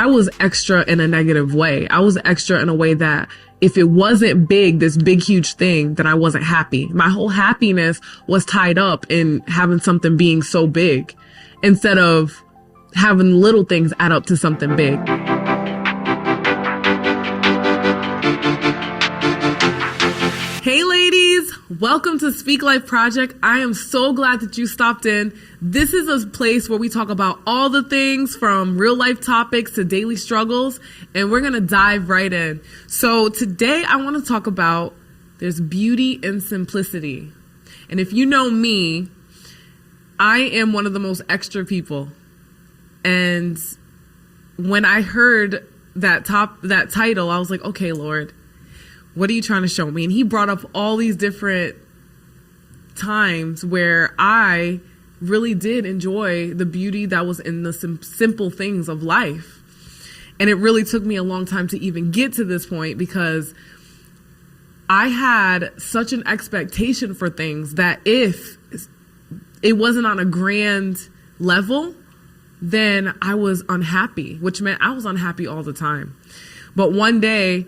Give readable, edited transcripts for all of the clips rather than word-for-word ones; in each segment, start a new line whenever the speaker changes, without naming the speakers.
I was extra in a negative way. I was extra in a way that if it wasn't big, this big, huge thing, then I wasn't happy. My whole happiness was tied up in having something being so big instead of having little things add up to something big. Hey ladies, welcome to Speak Life Project. I am so glad that you stopped in. This is a place where we talk about all the things from real life topics to daily struggles, and we're going to dive right in. So today I want to talk about there's beauty in simplicity. And if you know me, I am one of the most extra people. And when I heard that title, I was like, okay, Lord, what are you trying to show me? And he brought up all these different times where I really did enjoy the beauty that was in the simple things of life. And it really took me a long time to even get to this point because I had such an expectation for things that if it wasn't on a grand level, then I was unhappy, which meant I was unhappy all the time. But one day,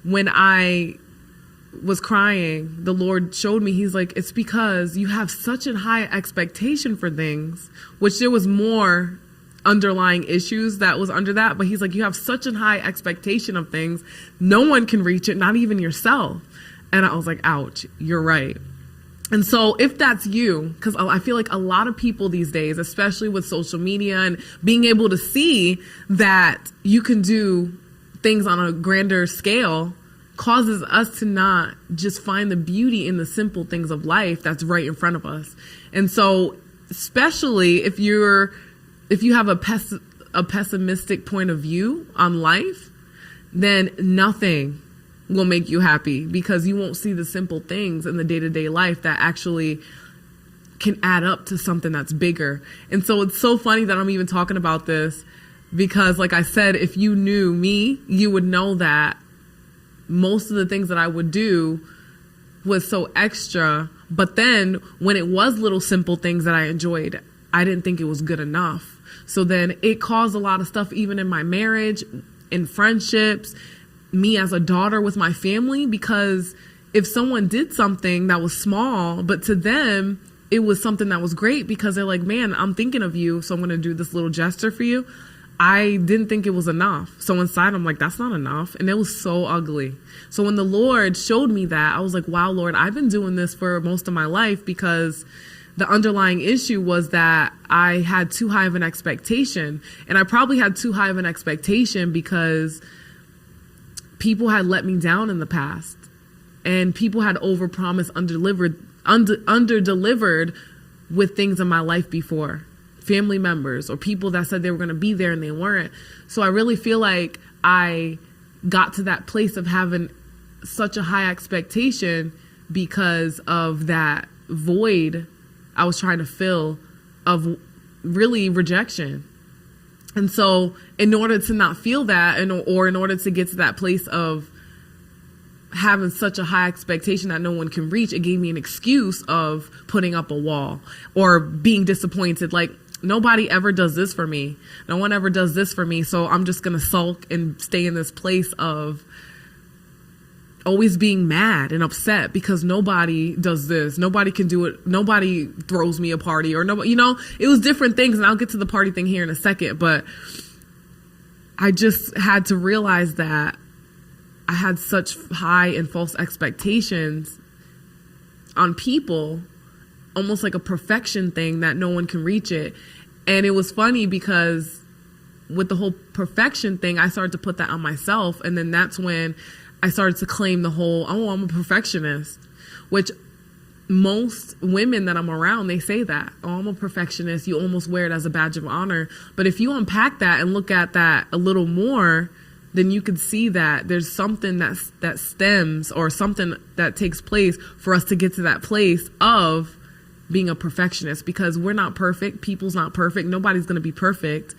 when I was crying, the Lord showed me, he's like, it's because you have such a high expectation for things, which there was more underlying issues that was under that. But he's like, you have such a high expectation of things. No one can reach it, not even yourself. And I was like, ouch, you're right. And so if that's you, because I feel like a lot of people these days, especially with social media and being able to see that you can do things on a grander scale, causes us to not just find the beauty in the simple things of life that's right in front of us. And so especially if you have a pessimistic point of view on life, then nothing will make you happy because you won't see the simple things in the day-to-day life that actually can add up to something that's bigger. And so it's so funny that I'm even talking about this because, like I said, if you knew me, you would know that most of the things that I would do was so extra. But then when it was little simple things that I enjoyed, I didn't think it was good enough. So then it caused a lot of stuff, even in my marriage, in friendships, me as a daughter with my family, because if someone did something that was small, but to them, it was something that was great because they're like, man, I'm thinking of you, so I'm going to do this little gesture for you. I didn't think it was enough. So inside, I'm like, that's not enough. And it was so ugly. So when the Lord showed me that, I was like, wow, Lord, I've been doing this for most of my life because the underlying issue was that I had too high of an expectation. And I probably had too high of an expectation because people had let me down in the past. And people had overpromised, under-delivered with things in my life before. Family members or people that said they were going to be there and they weren't. So I really feel like I got to that place of having such a high expectation because of that void I was trying to fill of really rejection. And so in order to not feel that or in order to get to that place of having such a high expectation that no one can reach, it gave me an excuse of putting up a wall or being disappointed. Like, nobody ever does this for me. No one ever does this for me. So I'm just going to sulk and stay in this place of always being mad and upset because nobody does this. Nobody can do it. Nobody throws me a party or nobody, it was different things. And I'll get to the party thing here in a second. But I just had to realize that I had such high and false expectations on people, almost like a perfection thing that no one can reach it. And it was funny because with the whole perfection thing, I started to put that on myself. And then that's when I started to claim the whole, oh, I'm a perfectionist, which most women that I'm around, they say that, oh, I'm a perfectionist. You almost wear it as a badge of honor. But if you unpack that and look at that a little more, then you could see that there's something that stems or something that takes place for us to get to that place of being a perfectionist, because we're not perfect. People's not perfect. Nobody's going to be perfect.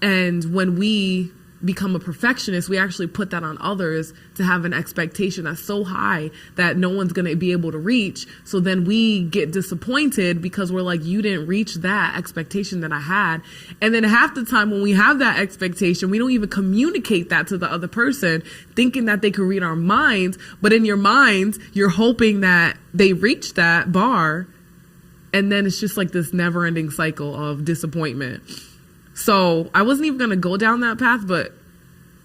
And when we become a perfectionist, we actually put that on others to have an expectation that's so high that no one's going to be able to reach. So then we get disappointed because we're like, you didn't reach that expectation that I had. And then half the time when we have that expectation, we don't even communicate that to the other person, thinking that they could read our minds. But in your mind, you're hoping that they reach that bar. And then it's just like this never ending cycle of disappointment. So I wasn't even going to go down that path, but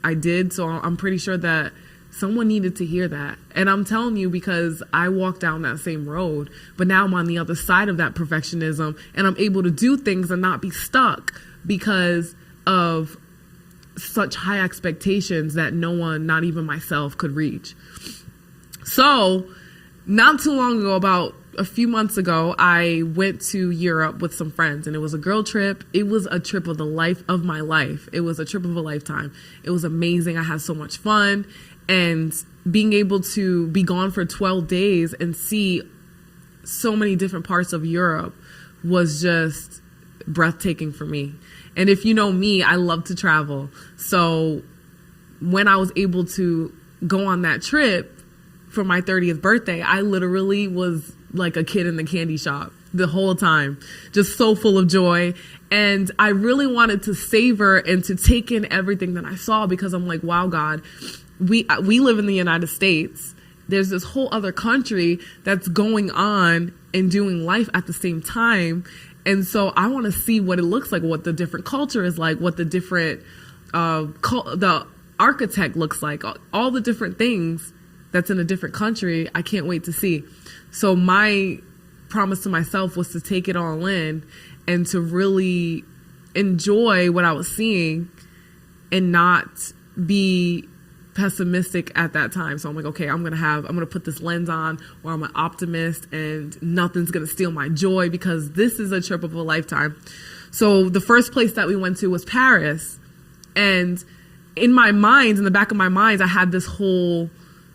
I did. So I'm pretty sure that someone needed to hear that. And I'm telling you, because I walked down that same road, but now I'm on the other side of that perfectionism, and I'm able to do things and not be stuck because of such high expectations that no one, not even myself, could reach. So not too long ago, about a few months ago, I went to Europe with some friends, and it was a girl trip. It was a trip of the life of my life. It was a trip of a lifetime. It was amazing. I had so much fun, and being able to be gone for 12 days and see so many different parts of Europe was just breathtaking for me. And if you know me, I love to travel. So when I was able to go on that trip for my 30th birthday, I literally was like a kid in the candy shop the whole time, just so full of joy. And I really wanted to savor and to take in everything that I saw, because I'm like, wow, God, we live in the United States. There's this whole other country that's going on and doing life at the same time. And so I want to see what it looks like, what the different culture is like, what the different, the architect looks like, all the different things that's in a different country. I can't wait to see. So my promise to myself was to take it all in and to really enjoy what I was seeing and not be pessimistic at that time. So I'm like, okay, I'm going to put this lens on where I'm an optimist and nothing's going to steal my joy, because this is a trip of a lifetime. So the first place that we went to was Paris. And in my mind, in the back of my mind, I had this whole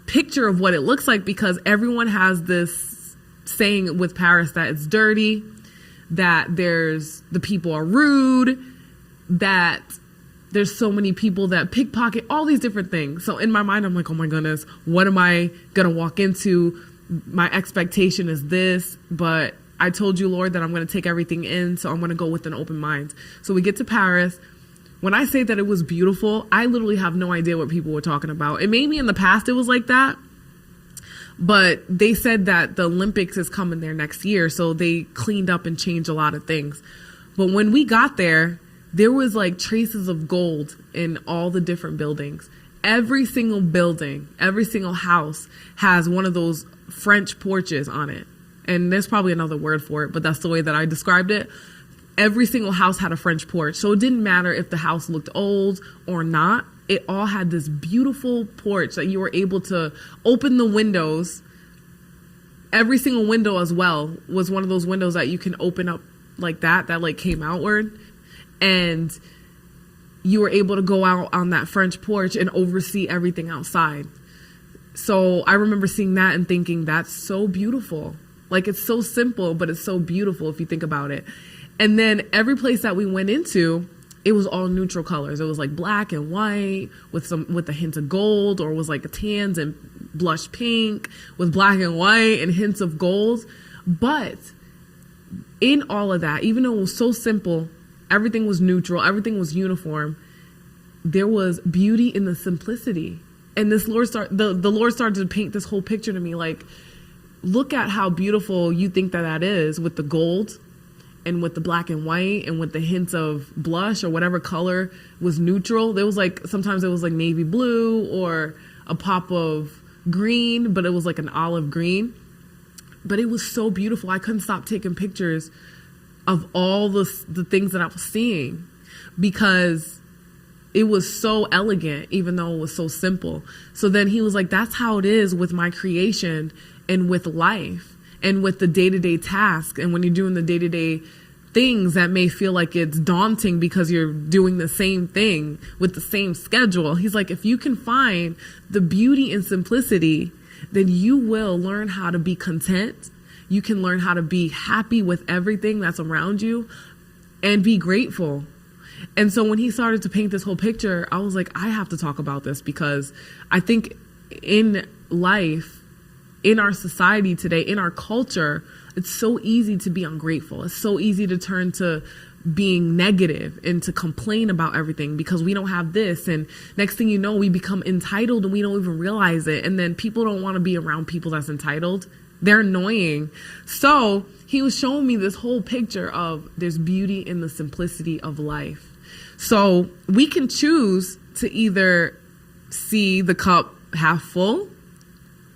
picture of what it looks like, because everyone has this saying with Paris that it's dirty, that the people are rude, that there's so many people that pickpocket, all these different things. So in my mind, I'm like, oh my goodness, what am I going to walk into? My expectation is this, but I told you, Lord, that I'm going to take everything in. So I'm going to go with an open mind. So we get to Paris. When I say that it was beautiful, I literally have no idea what people were talking about. And maybe in the past it was like that, but they said that the Olympics is coming there next year, so they cleaned up and changed a lot of things. But when we got there was like traces of gold in all the different buildings. Every single building, every single house has one of those French porches on it. And there's probably another word for it, but that's the way that I described it. Every single house had a French porch. So it didn't matter if the house looked old or not. It all had this beautiful porch that you were able to open the windows. Every single window as well was one of those windows that you can open up like that like came outward. And you were able to go out on that French porch and oversee everything outside. So I remember seeing that and thinking, that's so beautiful. Like, it's so simple, but it's so beautiful if you think about it. And then every place that we went into, it was all neutral colors. It was like black and white with a hint of gold, or it was like tans and blush pink with black and white and hints of gold. But in all of that, even though it was so simple, everything was neutral, everything was uniform, there was beauty in the simplicity. And the Lord started to paint this whole picture to me, like, look at how beautiful you think that is with the gold and with the black and white and with the hints of blush or whatever color was neutral. There was like, sometimes it was like navy blue or a pop of green, but it was like an olive green. But it was so beautiful. I couldn't stop taking pictures of all the things that I was seeing, because it was so elegant, even though it was so simple. So then he was like, that's how it is with my creation and with life and with the day-to-day tasks. And when you're doing the day-to-day things that may feel like it's daunting because you're doing the same thing with the same schedule, he's like, if you can find the beauty and simplicity, then you will learn how to be content. You can learn how to be happy with everything that's around you and be grateful. And so when he started to paint this whole picture, I was like, I have to talk about this, because I think in life, in our society today, in our culture, it's so easy to be ungrateful. It's so easy to turn to being negative and to complain about everything because we don't have this. And next thing you know, we become entitled and we don't even realize it. And then people don't want to be around people that's entitled. They're annoying. So he was showing me this whole picture of there's beauty in the simplicity of life. So we can choose to either see the cup half full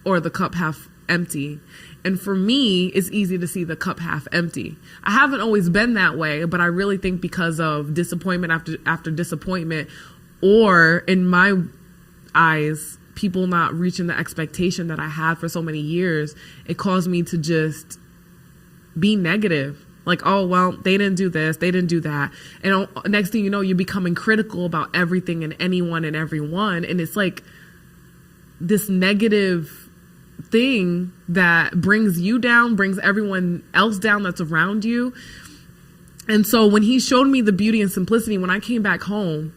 or the cup half empty. And for me, it's easy to see the cup half empty. I haven't always been that way, but I really think because of disappointment after disappointment, or in my eyes, people not reaching the expectation that I had for so many years, it caused me to just be negative. Like, oh, well, they didn't do this, they didn't do that. And next thing you know, you're becoming critical about everything and anyone and everyone. And it's like this negative thing that brings you down, brings everyone else down that's around you. And so when he showed me the beauty and simplicity, when I came back home,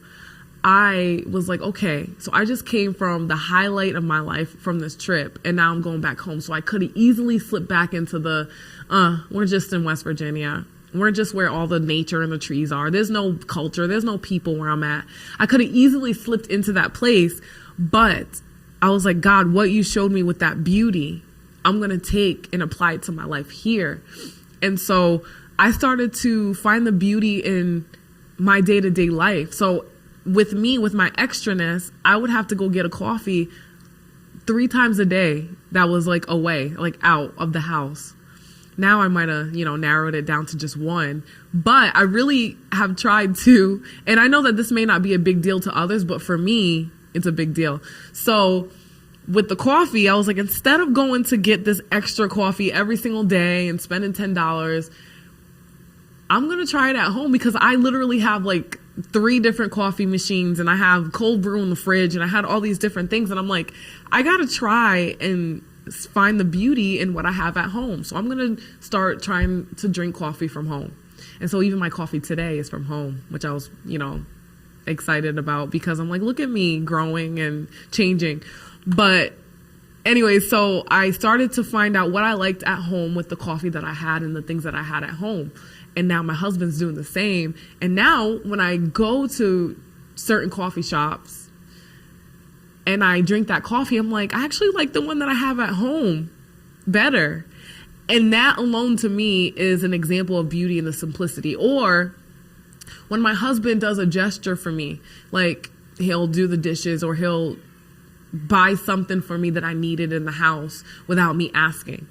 I was like, okay, so I just came from the highlight of my life from this trip, and now I'm going back home. So I could have easily slipped back into the, we're just in West Virginia. We're just where all the nature and the trees are. There's no culture. There's no people where I'm at. I could have easily slipped into that place, but I was like, God, what you showed me with that beauty, I'm going to take and apply it to my life here. And so I started to find the beauty in my day-to-day life. So with me, with my extraness, I would have to go get a coffee 3 times a day that was like away, like out of the house. Now I might have, narrowed it down to just one. But I really have tried to, and I know that this may not be a big deal to others, but for me, it's a big deal. So with the coffee, I was like, instead of going to get this extra coffee every single day and spending $10, I'm going to try it at home, because I literally have like 3 different coffee machines, and I have cold brew in the fridge, and I had all these different things. And I'm like, I got to try and find the beauty in what I have at home. So I'm going to start trying to drink coffee from home. And so even my coffee today is from home, which I was, excited about, because I'm like, look at me growing and changing. But anyway, so I started to find out what I liked at home with the coffee that I had and the things that I had at home. And now my husband's doing the same. And now when I go to certain coffee shops and I drink that coffee, I'm like, I actually like the one that I have at home better. And that alone to me is an example of beauty in the simplicity. Or when my husband does a gesture for me, like he'll do the dishes or he'll buy something for me that I needed in the house without me asking.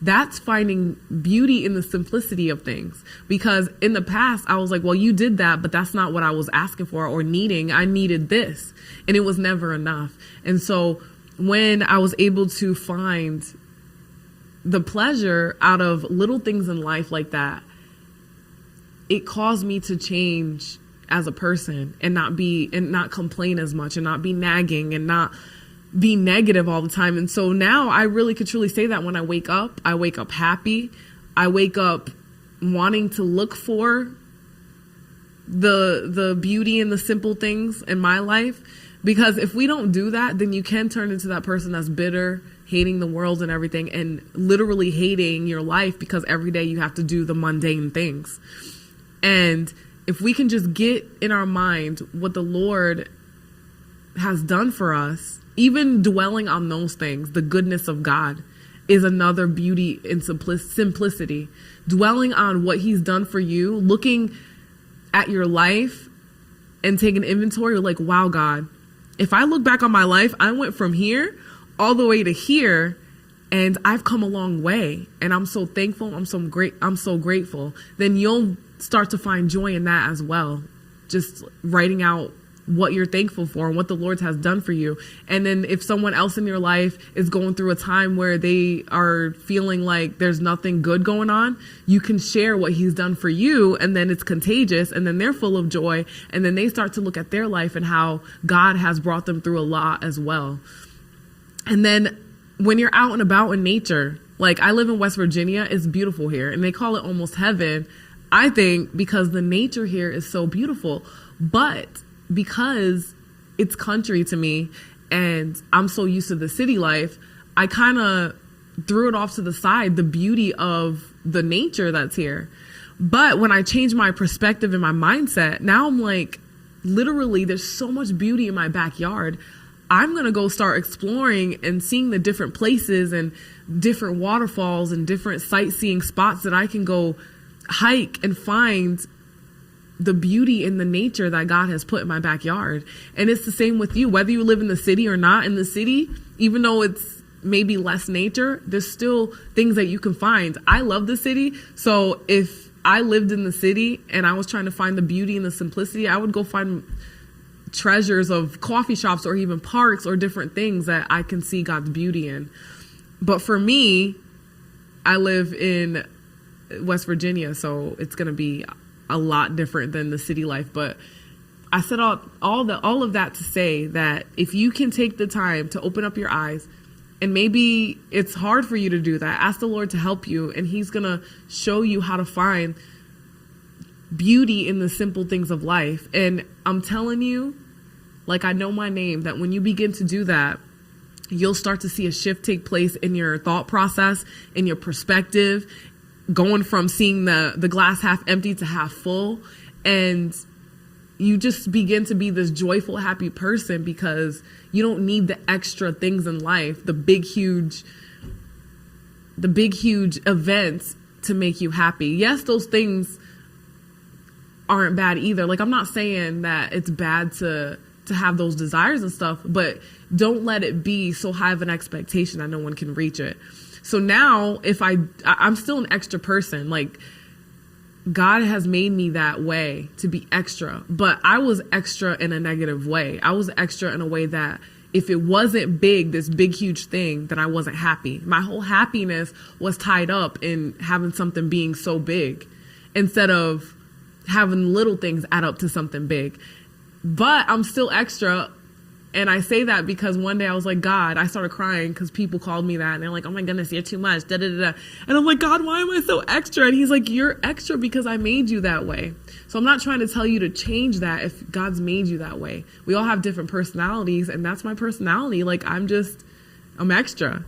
That's finding beauty in the simplicity of things. Because in the past, I was like, well, you did that, but that's not what I was asking for or needing. I needed this, and it was never enough. And so when I was able to find the pleasure out of little things in life like that, it caused me to change as a person and not complain as much and not be nagging and not be negative all the time. And so now I really could truly say that when I wake up happy. I wake up wanting to look for the beauty in the simple things in my life. Because if we don't do that, then you can turn into that person that's bitter, hating the world and everything, and literally hating your life because every day you have to do the mundane things. And if we can just get in our mind what the Lord has done for us, even dwelling on those things, the goodness of God is another beauty in simplicity. Dwelling on what he's done for you, looking at your life and taking inventory, like, wow, God, if I look back on my life, I went from here all the way to here, and I've come a long way, and I'm so thankful. I'm so grateful. Then you'll start to find joy in that as well. Just writing out what you're thankful for and what the Lord has done for you. And then if someone else in your life is going through a time where they are feeling like there's nothing good going on, you can share what he's done for you, and then it's contagious, and then they're full of joy, and then they start to look at their life and how God has brought them through a lot as well. And then when you're out and about in nature, like I live in West Virginia, it's beautiful here, and they call it almost heaven. I think because the nature here is so beautiful, but because it's country to me and I'm so used to the city life, I kind of threw it off to the side, the beauty of the nature that's here. But when I changed my perspective and my mindset, now I'm like, literally, there's so much beauty in my backyard. I'm going to go start exploring and seeing the different places and different waterfalls and different sightseeing spots that I can go hike and find the beauty in the nature that God has put in my backyard. And it's the same with you, whether you live in the city or not in the city, even though it's maybe less nature, there's still things that you can find. I love the city. So if I lived in the city and I was trying to find the beauty and the simplicity, I would go find treasures of coffee shops or even parks or different things that I can see God's beauty in. But for me, I live in West Virginia, so it's going to be a lot different than the city life. But I said all of that to say that if you can take the time to open up your eyes, and maybe it's hard for you to do that, ask the Lord to help you, and he's going to show you how to find beauty in the simple things of life. And I'm telling you, like I know my name, that when you begin to do that, you'll start to see a shift take place in your thought process, in your perspective, going from seeing the glass half empty to half full. And you just begin to be this joyful, happy person because you don't need the extra things in life, the big, huge events to make you happy. Yes, those things aren't bad either. Like, I'm not saying that it's bad to have those desires and stuff, but don't let it be so high of an expectation that no one can reach it. So now if I'm still an extra person, like God has made me that way to be extra, but I was extra in a negative way. I was extra in a way that if it wasn't big, this big, huge thing, then I wasn't happy. My whole happiness was tied up in having something being so big instead of having little things add up to something big. But I'm still extra. And I say that because one day I was like, God, I started crying because people called me that. And they're like, oh my goodness, you're too much. Da, da, da, da. And I'm like, God, why am I so extra? And he's like, you're extra because I made you that way. So I'm not trying to tell you to change that if God's made you that way. We all have different personalities, and that's my personality. Like, I'm extra.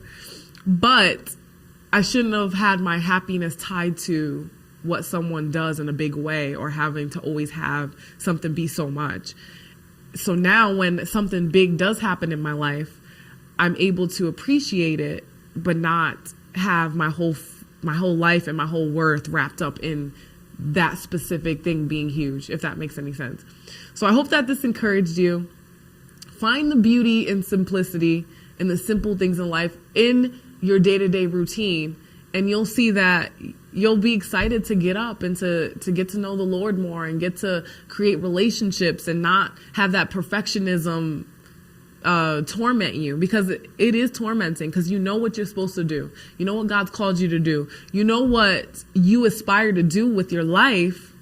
But I shouldn't have had my happiness tied to what someone does in a big way or having to always have something be so much. So now when something big does happen in my life, I'm able to appreciate it, but not have my whole life and my whole worth wrapped up in that specific thing being huge, if that makes any sense. So I hope that this encouraged you. Find the beauty in simplicity, in the simple things in life, in your day-to-day routine, and you'll see that you'll be excited to get up and to get to know the Lord more and get to create relationships and not have that perfectionism torment you, because it is tormenting, because you know what you're supposed to do. You know what God's called you to do. You know what you aspire to do with your life.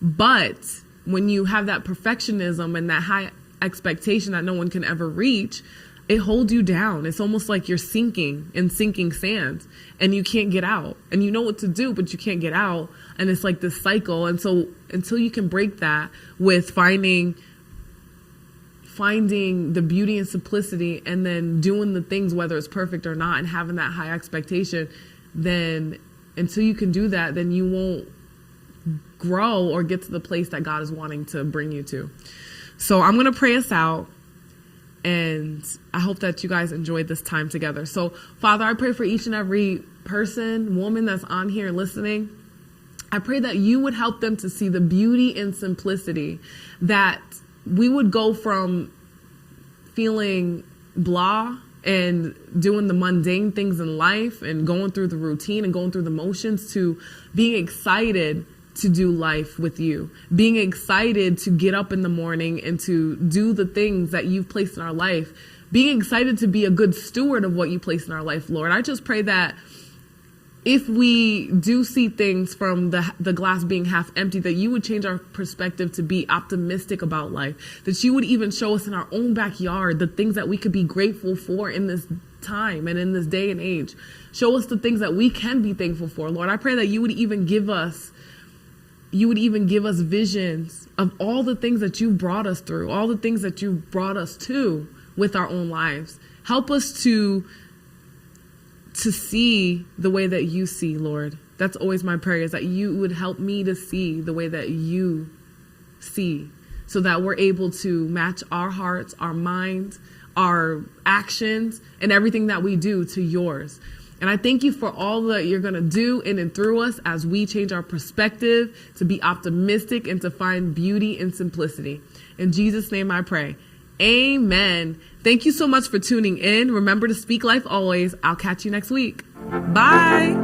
But when you have that perfectionism and that high expectation that no one can ever reach, it holds you down. It's almost like you're sinking in sinking sand and you can't get out. And you know what to do, but you can't get out. And it's like this cycle. And so until you can break that with finding the beauty and simplicity, and then doing the things, whether it's perfect or not, and having that high expectation, then until you can do that, then you won't grow or get to the place that God is wanting to bring you to. So I'm going to pray us out. And I hope that you guys enjoyed this time together. So, Father, I pray for each and every person, woman that's on here listening. I pray that you would help them to see the beauty and simplicity, that we would go from feeling blah and doing the mundane things in life and going through the routine and going through the motions to being excited to do life with you, being excited to get up in the morning and to do the things that you've placed in our life, being excited to be a good steward of what you place in our life, Lord. I just pray that if we do see things from the glass being half empty, that you would change our perspective to be optimistic about life, that you would even show us in our own backyard the things that we could be grateful for in this time and in this day and age. Show us the things that we can be thankful for, Lord. I pray that you would even give us you would even give us visions of all the things that you brought us through, all the things that you brought us to with our own lives. Help us to see the way that you see, Lord. That's always my prayer, is that you would help me to see the way that you see, so that we're able to match our hearts, our minds, our actions, and everything that we do to yours. And I thank you for all that you're going to do in and through us as we change our perspective to be optimistic and to find beauty in simplicity. In Jesus' name I pray. Amen. Thank you so much for tuning in. Remember to speak life always. I'll catch you next week. Bye.